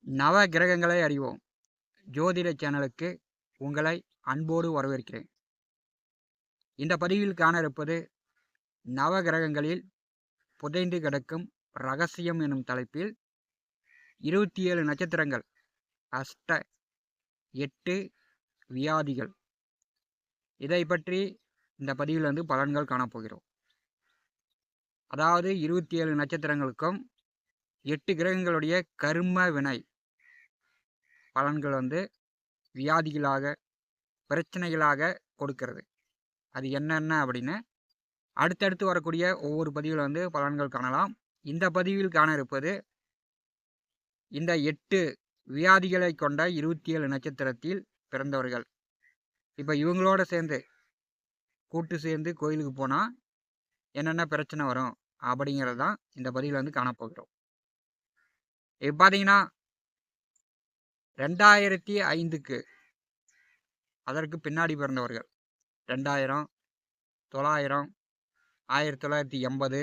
நவ கிரகங்களை அறிவோம் ஜோதிட சேனலுக்கு உங்களை அன்போடு வரவேற்கிறேன். இந்த பதிவில் காண இருப்பது நவ கிரகங்களில் புதைந்து கிடக்கும் ரகசியம் எனும் தலைப்பில் 27 நட்சத்திரங்கள், அஷ்ட 8 வியாதிகள், இதை பற்றி இந்த பதிவில் பலன்கள் காணப்போகிறோம். அதாவது 27 நட்சத்திரங்களுக்கும் 8 கிரகங்களுடைய கர்ம வினை பலன்கள் வியாதிகளாக, பிரச்சனைகளாக கொடுக்கிறது. அது என்னென்ன அப்படின்னு அடுத்தடுத்து வரக்கூடிய ஒவ்வொரு பதிவில் பலன்கள் காணலாம். இந்த பதிவில் காண இருப்பது இந்த 8 வியாதிகளை கொண்ட 27 நட்சத்திரத்தில் பிறந்தவர்கள். இப்போ இவங்களோட சேர்ந்து கூட்டு சேர்ந்து கோயிலுக்கு போனால் என்னென்ன பிரச்சனை வரும் அப்படிங்கிறது தான் இந்த பதிவில் காணப்போகிறோம். இப்போ பார்த்தீங்கன்னா 2005க்கு அதற்கு பின்னாடி பிறந்தவர்கள் 2000, 900, 1980,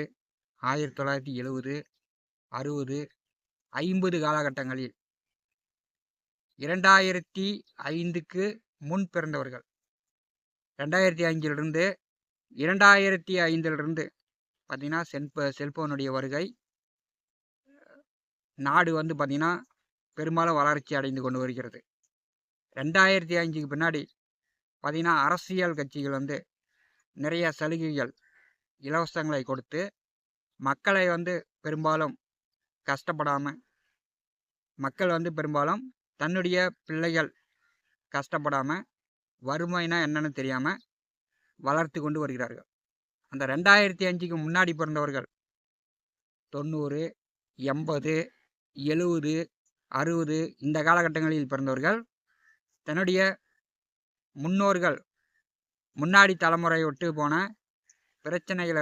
1970, 60, 50 காலகட்டங்களில் 2005க்கு முன் பிறந்தவர்கள் 2005 2005 பார்த்தீங்கன்னா செல்போனுடைய வருகை நாடு பார்த்தீங்கன்னா பெரும்பாலும் வளர்ச்சி அடைந்து கொண்டு வருகிறது. 2005க்கு பின்னாடி பார்த்தீங்கன்னா அரசியல் கட்சிகள் நிறைய சலுகைகள், இலவசங்களை கொடுத்து மக்களை பெரும்பாலும் கஷ்டப்படாமல், மக்கள் பெரும்பாலும் தன்னுடைய பிள்ளைகள் கஷ்டப்படாமல், வறுமைனா என்னன்னு தெரியாமல் வளர்த்து கொண்டு வருகிறார்கள். அந்த 2005க்கு முன்னாடி பிறந்தவர்கள் 90, 80, 70, 60 இந்த காலகட்டங்களில் பிறந்தவர்கள் தன்னுடைய முன்னோர்கள், முன்னாடி தலைமுறை விட்டு போன பிரச்சனைகளை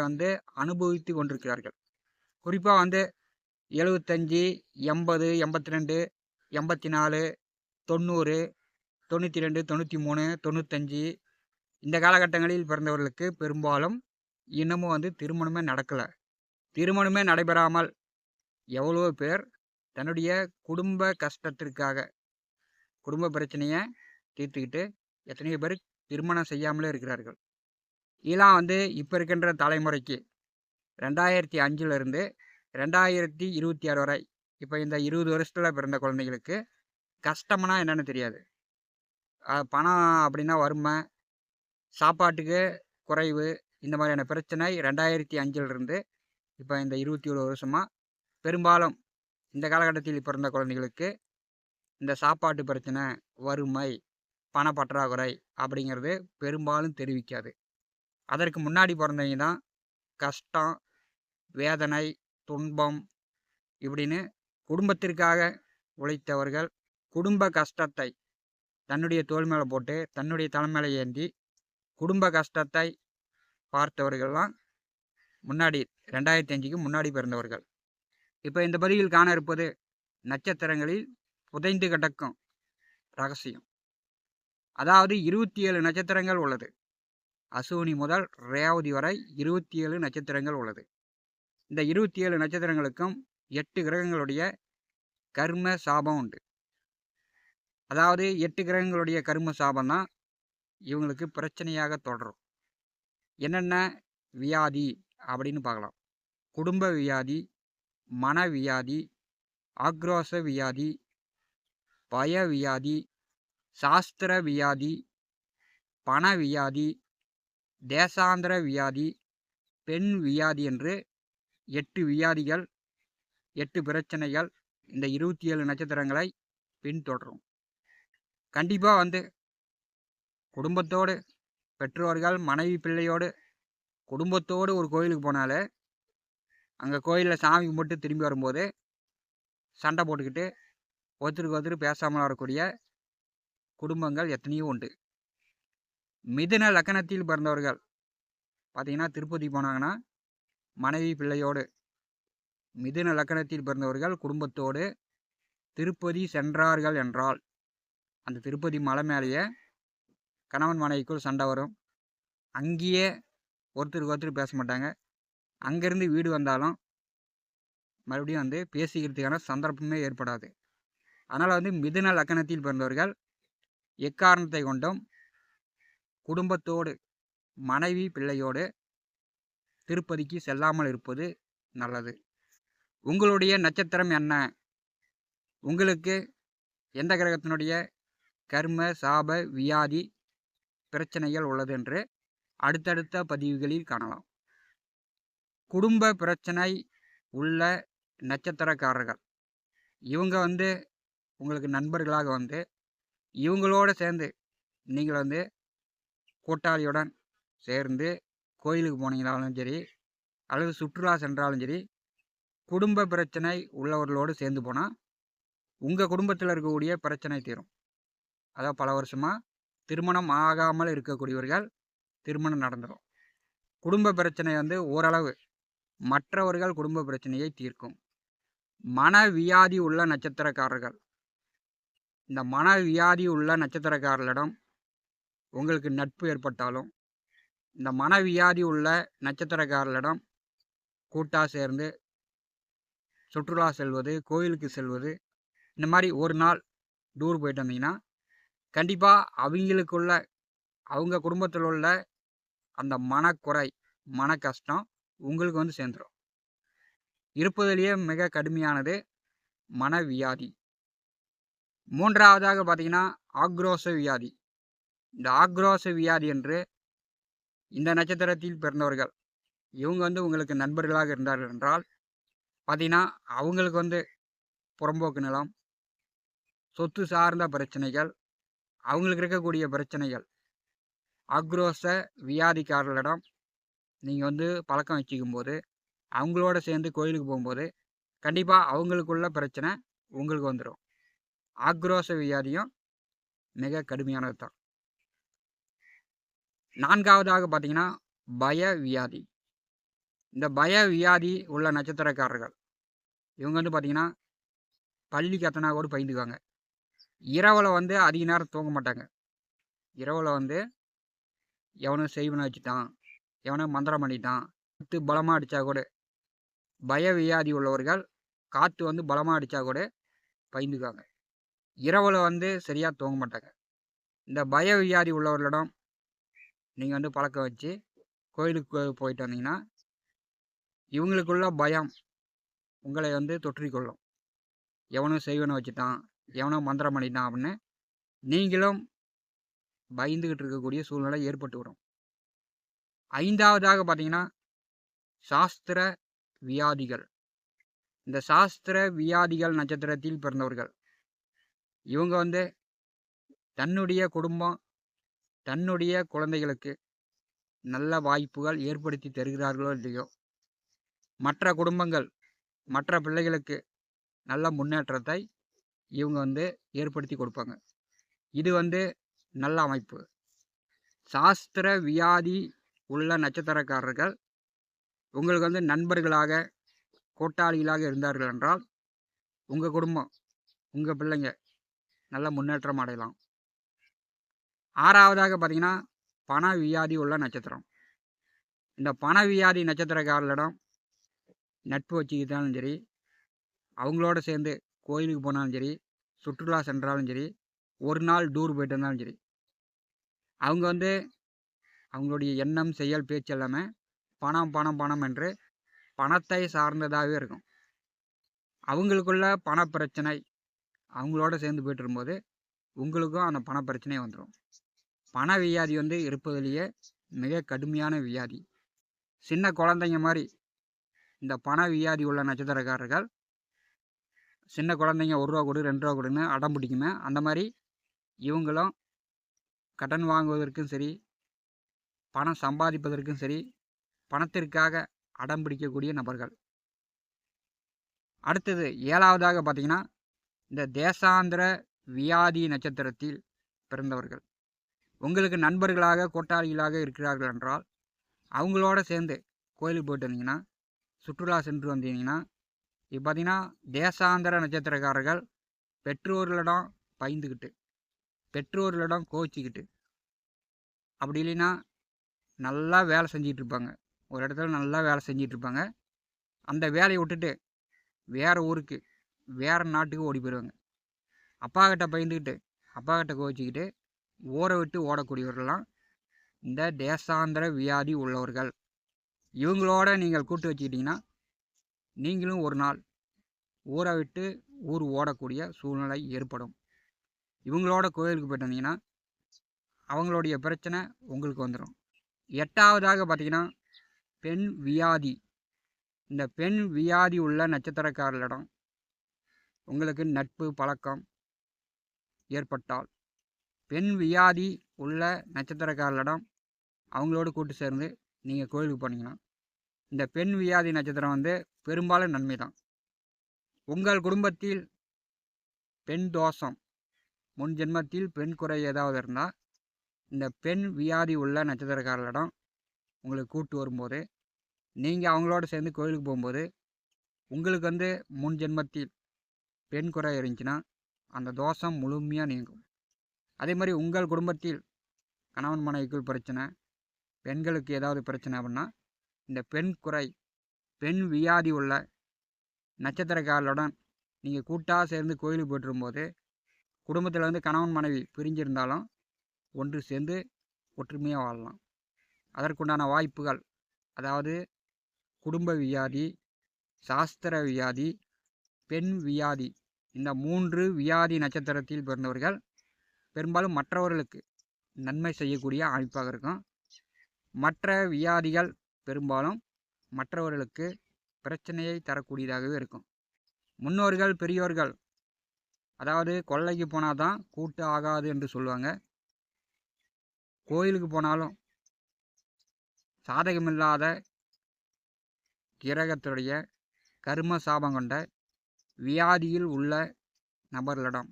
அனுபவித்து கொண்டிருக்கிறார்கள். குறிப்பாக 75, 80, 82, 84, 90, 92, 93, 95 இந்த காலகட்டங்களில் பிறந்தவர்களுக்கு பெரும்பாலும் இன்னமும் திருமணமே நடக்கலை. திருமணமே நடைபெறாமல் எவ்வளோ பேர் தன்னுடைய குடும்ப கஷ்டத்திற்காக, குடும்ப பிரச்சனையை தீர்த்துக்கிட்டு எத்தனையோ பேர் திருமணம் செய்யாமலே இருக்கிறார்கள். இதெல்லாம் இப்போ இருக்கின்ற தலைமுறைக்கு 2005 2026 வரை, இப்போ இந்த 20 வருஷத்தில் பிறந்த குழந்தைகளுக்கு கஷ்டம்னா என்னென்னு தெரியாது. பணம் அப்படின்னா வறுமை, சாப்பாட்டுக்கு குறைவு, இந்த மாதிரியான பிரச்சனை 2005 இப்போ இந்த 27 வருஷமாக பெரும்பாலும் இந்த காலகட்டத்தில் பிறந்த குழந்தைகளுக்கு இந்த சாப்பாட்டு பிரச்சனை, வறுமை, பணப்பற்றாக்குறை அப்படிங்கிறது பெரும்பாலும் தெரிவிக்காது. அதற்கு முன்னாடி பிறந்தவங்க தான் கஷ்டம், வேதனை, துன்பம் இப்படின்னு குடும்பத்திற்காக உழைத்தவர்கள், குடும்ப கஷ்டத்தை தன்னுடைய தோள் மேலே போட்டு தன்னுடைய தலைமையில ஏந்தி குடும்ப கஷ்டத்தை பார்த்தவர்கள்லாம் முன்னாடி 2005க்கு முன்னாடி பிறந்தவர்கள். இப்போ இந்த பதிவில் காண இருப்பது நட்சத்திரங்களில் புதைந்து கிடக்கும் ரகசியம். அதாவது 27 நட்சத்திரங்கள் உள்ளது. அசுவினி முதல் ரேவதி வரை 27 நட்சத்திரங்கள் உள்ளது. இந்த 27 நட்சத்திரங்களுக்கும் 8 கிரகங்களுடைய கர்ம சாபம் உண்டு. அதாவது 8 கிரகங்களுடைய கர்ம சாபம் தான் இவங்களுக்கு பிரச்சனையாக தொடரும். என்னென்ன வியாதி அப்படின்னு பார்க்கலாம். குடும்ப வியாதி, மன வியாதி, ஆக்ரோஷ வியாதி, பய வியாதி, சாஸ்திர வியாதி, பண வியாதி, தேசாந்திர வியாதி, பெண் வியாதி என்று 8 வியாதிகள், 8 பிரச்சனைகள் இந்த 27 நட்சத்திரங்களை பின்தொடரும். கண்டிப்பாக குடும்பத்தோடு, பெற்றோர்கள், மனைவி, பிள்ளையோடு குடும்பத்தோடு ஒரு கோயிலுக்கு போனாலே அங்கே கோயிலில் சாமி கும்பிட்டு திரும்பி வரும்போது சண்டை போட்டுக்கிட்டு ஒருத்தருக்கு ஒருத்தர் பேசாமல் வரக்கூடிய குடும்பங்கள் எத்தனையோ உண்டு. மிதுன லக்கணத்தில் பிறந்தவர்கள் பார்த்தீங்கன்னா திருப்பதி போனாங்கன்னா மனைவி பிள்ளையோடு, மிதுன லக்கணத்தில் பிறந்தவர்கள் குடும்பத்தோடு திருப்பதி சென்றார்கள் என்றால் அந்த திருப்பதி மலை மேலேயே கணவன் மனைவிக்குள் சண்டை வரும். அங்கேயே ஒருத்தருக்கு ஒருத்தர் பேச மாட்டாங்க. அங்கேருந்து வீடு வந்தாலும் மறுபடியும் பேசிக்கிறதுக்கான சந்தர்ப்பமே ஏற்படாது. அதனால் வந்து மிதுன லக்கணத்தில் பிறந்தவர்கள் எக்காரணத்தை கொண்டும் குடும்பத்தோடு மனைவி பிள்ளையோடு திருப்பதிக்கு செல்லாமல் இருப்பது நல்லது. உங்களுடைய நட்சத்திரம் என்ன? உங்களுக்கு எந்த கிரகத்தினுடைய கர்ம சாப வியாதி பிரச்சனைகள் உள்ளது என்று அடுத்தடுத்த பதிவுகளில் காணலாம். குடும்ப பிரச்சனை உள்ள நட்சத்திரக்காரர்கள் இவங்க வந்து உங்களுக்கு நண்பர்களாக வந்து இவங்களோடு சேர்ந்து நீங்கள் வந்து கூட்டாளியுடன் சேர்ந்து கோயிலுக்கு போனீங்களாலும் சரி அல்லது சுற்றுலா சென்றாலும் சரி குடும்ப பிரச்சனை உள்ளவர்களோடு சேர்ந்து போனால் உங்கள் குடும்பத்தில் இருக்கக்கூடிய பிரச்சனை தீரும். அதாவது பல வருஷமாக திருமணம் ஆகாமல் இருக்கக்கூடியவர்கள் திருமணம் நடந்துடும். குடும்ப பிரச்சனை வந்து ஓரளவு மற்றவர்கள் குடும்ப பிரச்சனையை தீர்க்கும். மனவியாதி உள்ள நட்சத்திரக்காரர்கள், இந்த மனவியாதி உள்ள நட்சத்திரக்காரர்களிடம் உங்களுக்கு நட்பு ஏற்பட்டாலும் இந்த மனவியாதி உள்ள நட்சத்திரக்காரர்களிடம் கூட்டாக சேர்ந்து சுற்றுலா செல்வது, கோயிலுக்கு செல்வது, இந்த மாதிரி ஒரு நாள் டூர் போயிட்டு வந்தீங்கன்னா கண்டிப்பாக அவங்களுக்குள்ள அவங்க குடும்பத்தில் உள்ள அந்த மனக்குறை மன கஷ்டம் உங்களுக்கு வந்து சேர்ந்துடும். இருப்பதிலேயே மிக கடுமையானது மனவியாதி. மூன்றாவதாக பார்த்தீங்கன்னா ஆக்ரோஷ வியாதி. இந்த ஆக்ரோஷ வியாதி என்று இந்த நட்சத்திரத்தில் பிறந்தவர்கள் இவங்க வந்து உங்களுக்கு நண்பர்களாக இருந்தார்கள் என்றால் பார்த்தீங்கன்னா அவங்களுக்கு வந்து புறம்போக்கு நிலம், சொத்து சார்ந்த பிரச்சனைகள், அவங்களுக்கு இருக்கக்கூடிய பிரச்சனைகள் ஆக்ரோஷ வியாதிக்காரர்களிடம் நீங்கள் வந்து பழக்கம் வச்சுக்கும் போது அவங்களோட சேர்ந்து கோயிலுக்கு போகும்போது கண்டிப்பாக அவங்களுக்குள்ள பிரச்சனை உங்களுக்கு வந்துடும். ஆக்ரோஷ வியாதியும் மிக கடுமையானது தான். நான்காவதாக பார்த்தீங்கன்னா பய வியாதி. இந்த பய வியாதி உள்ள நட்சத்திரக்காரர்கள் இவங்க வந்து பார்த்தீங்கன்னா பள்ளி கத்தனா கூட பயந்துக்குவாங்க. இரவில் வந்து அதிக நேரம் தூங்க மாட்டாங்க. இரவில் வந்து எவனோ செய்வனை வச்சுட்டான், எவனோ மந்திரம் பண்ணிட்டான், காற்று பலமாக அடித்தா கூட பய வியாதி உள்ளவர்கள் காற்று வந்து பலமாக அடித்தா கூட பயந்துக்குவாங்க. இரவில் வந்து சரியாக தூங்க மாட்டாங்க. இந்த பய வியாதி உள்ளவர்களிடம் நீங்கள் வந்து பழக்கம் வச்சு கோயிலுக்கு போயிட்டு வந்தீங்கன்னா இவங்களுக்குள்ள பயம் உங்களை வந்து தொற்றிக்கொள்ளும். எவனும் செய்வனை வச்சுட்டான், எவனோ மந்திரம் பண்ணிட்டான் அப்படின்னு நீங்களும் பயந்துக்கிட்டு இருக்கக்கூடிய சூழ்நிலை ஏற்பட்டு விடும். ஐந்தாவதாக பார்த்தீங்கன்னா சாஸ்திர வியாதிகள். இந்த சாஸ்திர வியாதிகள் நட்சத்திரத்தில் பிறந்தவர்கள் இவங்க வந்து தன்னுடைய குடும்பம் தன்னுடைய குழந்தைகளுக்கு நல்ல வாய்ப்புகள் ஏற்படுத்தி தருகிறார்களோ இல்லையோ மற்ற குடும்பங்கள் மற்ற பிள்ளைகளுக்கு நல்ல முன்னேற்றத்தை இவங்க வந்து ஏற்படுத்தி கொடுப்பாங்க. இது வந்து நல்ல அமைப்பு. சாஸ்திர வியாதி உள்ள நட்சத்திரக்காரர்கள் உங்களுக்கு வந்து நண்பர்களாக கூட்டாளிகளாக இருந்தார்கள் என்றால் உங்கள் குடும்பம் உங்கள் பிள்ளைங்க நல்ல முன்னேற்றம் அடையலாம். ஆறாவதாக பார்த்தீங்கன்னா பண வியாதி உள்ள நட்சத்திரம். இந்த பண வியாதி நட்சத்திரக்காரர்களிடம் நட்பு வச்சுக்கிட்டாலும் சரி, அவங்களோட சேர்ந்து கோயிலுக்கு போனாலும் சரி, சுற்றுலா சென்றாலும் சரி, ஒரு நாள் டூர் போயிட்டு இருந்தாலும் சரி, அவங்க வந்து அவங்களுடைய எண்ணம் செயல் பேச்சு எல்லாமே பணம் பணம் பணம் என்று பணத்தை சார்ந்ததாகவே இருக்கும். அவங்களுக்குள்ள பண பிரச்சனை அவங்களோட சேர்ந்து போயிட்டு இருக்கும்போது உங்களுக்கும் அந்த பண பிரச்சனை வந்துடும். பண வியாதி வந்து இருப்பதிலேயே மிக கடுமையான வியாதி. சின்ன குழந்தைங்க மாதிரி இந்த பண வியாதி உள்ள நட்சத்திரக்காரர்கள் சின்ன குழந்தைங்க 1 ரூபா கொடு 2 ரூபா கொடுன்னு அடம் பிடிக்குமே, அந்த மாதிரி இவங்களும் கடன் வாங்குவதற்கும் சரி, பணம் சம்பாதிப்பதற்கும் சரி, பணத்திற்காக அடம் பிடிக்கக்கூடிய நபர்கள். அடுத்தது 7ஆவதாக பார்த்தீங்கன்னா இந்த தேசாந்திர வியாதி நட்சத்திரத்தில் பிறந்தவர்கள் உங்களுக்கு நண்பர்களாக கூட்டாளிகளாக இருக்கிறார்கள் என்றால் அவங்களோட சேர்ந்து கோயிலுக்கு போயிட்டு வந்தீங்கன்னா சுற்றுலா சென்று வந்தீங்கன்னா இப்போ பார்த்தீங்கன்னா தேசாந்திர நட்சத்திரக்காரர்கள் பெற்றோர்களிடம் பயந்துக்கிட்டு பெற்றோர்களிடம் கோச்சிக்கிட்டு அப்படி இல்லைன்னா நல்லா வேலை செஞ்சிட்டு இருப்பாங்க. ஒரு இடத்துல நல்லா வேலை செஞ்சிட்டு இருப்பாங்க. அந்த வேலையை விட்டுட்டு வேறு ஊருக்கு வேறு நாட்டுக்கு ஓடி போயிடுவாங்க. அப்பா கிட்ட பயந்துக்கிட்டு அப்பா கிட்ட கோச்சிக்கிட்டு ஊரை விட்டு ஓடக்கூடியவர்கள்லாம் இந்த தேசாந்திர வியாதி உள்ளவர்கள். இவங்களோட நீங்கள் கூட்டு வச்சுக்கிட்டிங்கன்னா நீங்களும் ஒரு நாள் ஊரை விட்டு ஊர் ஓடக்கூடிய சூழ்நிலை ஏற்படும். இவங்களோட கோயிலுக்கு போயிட்டு வந்தீங்கன்னா அவங்களுடைய பிரச்சனை உங்களுக்கு வந்துடும். 8வதாக பார்த்தீங்கன்னா பெண் வியாதி. இந்த பெண் வியாதி உள்ள நட்சத்திரக்காரர்களிடம் உங்களுக்கு நட்பு பழக்கம் ஏற்பட்டால், பெண் வியாதி உள்ள நட்சத்திரக்காரர்களிடம் அவங்களோடு கூட்டு சேர்ந்து நீங்கள் கோயிலுக்கு போனீங்கன்னா இந்த பெண் வியாதி நட்சத்திரம் வந்து பெரும்பாலும் நன்மை தான். உங்கள் குடும்பத்தில் பெண் தோஷம், முன் ஜென்மத்தில் பெண் குறை ஏதாவது இருந்தால் இந்த பெண் வியாதி உள்ள நட்சத்திரக்காரர்களிடம் உங்களுக்கு கூட்டு வரும்போது நீங்கள் அவங்களோட சேர்ந்து கோயிலுக்கு போகும்போது உங்களுக்கு வந்து முன் ஜென்மத்தில் பெண் குறை இருந்துச்சுன்னா அந்த தோஷம் முழுமையாக நீங்கும். அதே மாதிரி உங்கள் குடும்பத்தில் கணவன் மனைவிக்குள் பிரச்சனை, பெண்களுக்கு ஏதாவது பிரச்சனை அப்படின்னா இந்த பெண் குறை, பெண் வியாதி உள்ள நட்சத்திரக்காரர்களுடன் நீங்கள் கூட்டாக சேர்ந்து கோயிலுக்கு போய்ட்டுருக்கும்போது குடும்பத்தில் வந்து கணவன் மனைவி பிரிஞ்சிருந்தாலும் ஒன்று சேர்ந்து ஒற்றுமையாக வாழலாம். அதற்குண்டான வாய்ப்புகள், அதாவது குடும்ப வியாதி, சாஸ்திர வியாதி, பெண் வியாதி, இந்த 3 வியாதி நட்சத்திரத்தில் பிறந்தவர்கள் பெரும்பாலும் மற்றவர்களுக்கு நன்மை செய்யக்கூடிய அமைப்பாக இருக்கும். மற்ற வியாதிகள் பெரும்பாலும் மற்றவர்களுக்கு பிரச்சனையை தரக்கூடியதாகவே இருக்கும். முன்னோர்கள் பெரியோர்கள் அதாவது கொல்லைக்கு போனால் தான் கூட்டு ஆகாது என்று சொல்லுவாங்க. கோயிலுக்கு போனாலும் சாதகமில்லாத கிரகத்துடைய கர்ம சாபம் கொண்ட வியாதியில் உள்ள நபர்களிடம்,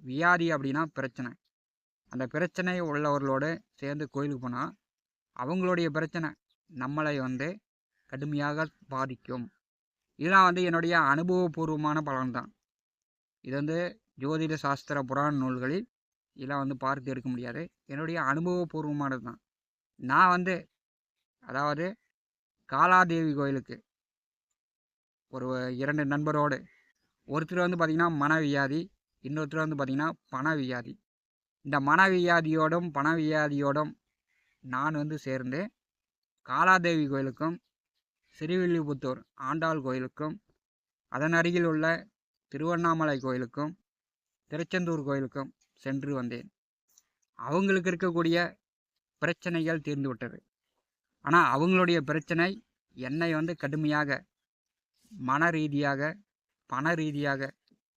வியாதி அப்படின்னா பிரச்சனை, அந்த பிரச்சனை உள்ளவர்களோடு சேர்ந்து கோயிலுக்கு போனால் அவங்களுடைய பிரச்சனை நம்மளை வந்து கடுமையாக பாதிக்கும். இதெல்லாம் வந்து என்னுடைய அனுபவபூர்வமான பலன் தான். இது வந்து ஜோதிட சாஸ்திர புராண நூல்களில் இதெல்லாம் வந்து பார்த்து எடுக்க முடியாது. என்னுடைய அனுபவபூர்வமானது தான். நான் வந்து அதாவது காலாதேவி கோயிலுக்கு ஒரு 2 நண்பரோடு, ஒருத்தர் வந்து பார்த்திங்கன்னா மனவியாதி, இன்னொருத்தர் வந்து பார்த்திங்கன்னா பணவியாதி. இந்த மனவியாதியோடும் பணவியாதியோடும் நான் வந்து சேர்ந்து காலாதேவி கோயிலுக்கும் ஸ்ரீவில்லிபுத்தூர் ஆண்டாள் கோயிலுக்கும் அதன் அருகில் உள்ள திருவண்ணாமலை கோயிலுக்கும் திருச்செந்தூர் கோயிலுக்கும் சென்று வந்தேன். அவங்களுக்கு இருக்கக்கூடிய பிரச்சனைகள் தீர்ந்து விட்டது. ஆனால் அவங்களுடைய பிரச்சனை என்னை வந்து கடுமையாக மன ரீதியாக பண ரீதியாக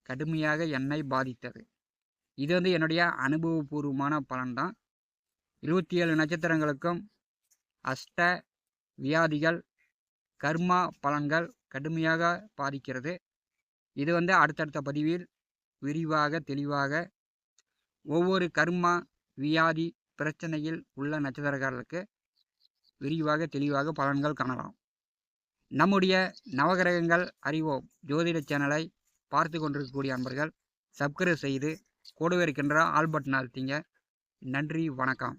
கடுமையாக என்னை பாதித்தது. இது வந்து என்னுடைய அனுபவபூர்வமான பலன்தான். 27 நட்சத்திரங்களுக்கும் அஷ்ட வியாதிகள் கர்மா பலன்கள் கடுமையாக பாதிக்கிறது. இது வந்து அடுத்தடுத்த பதிவில் விரிவாக தெளிவாக ஒவ்வொரு கர்மா வியாதி பிரச்சனையில் உள்ள நட்சத்திரக்காரர்களுக்கு விரிவாக தெளிவாக பலன்கள் காணலாம். நம்முடைய நவகிரகங்கள் அறிவோம் ஜோதிட சேனலை பார்த்து கொண்டிருக்கக்கூடிய அன்பர்கள் சப்ஸ்கிரைப் செய்து கூடவே இருக்கின்ற ஆல் பட்டன் அழுத்திங்க. நன்றி, வணக்கம்.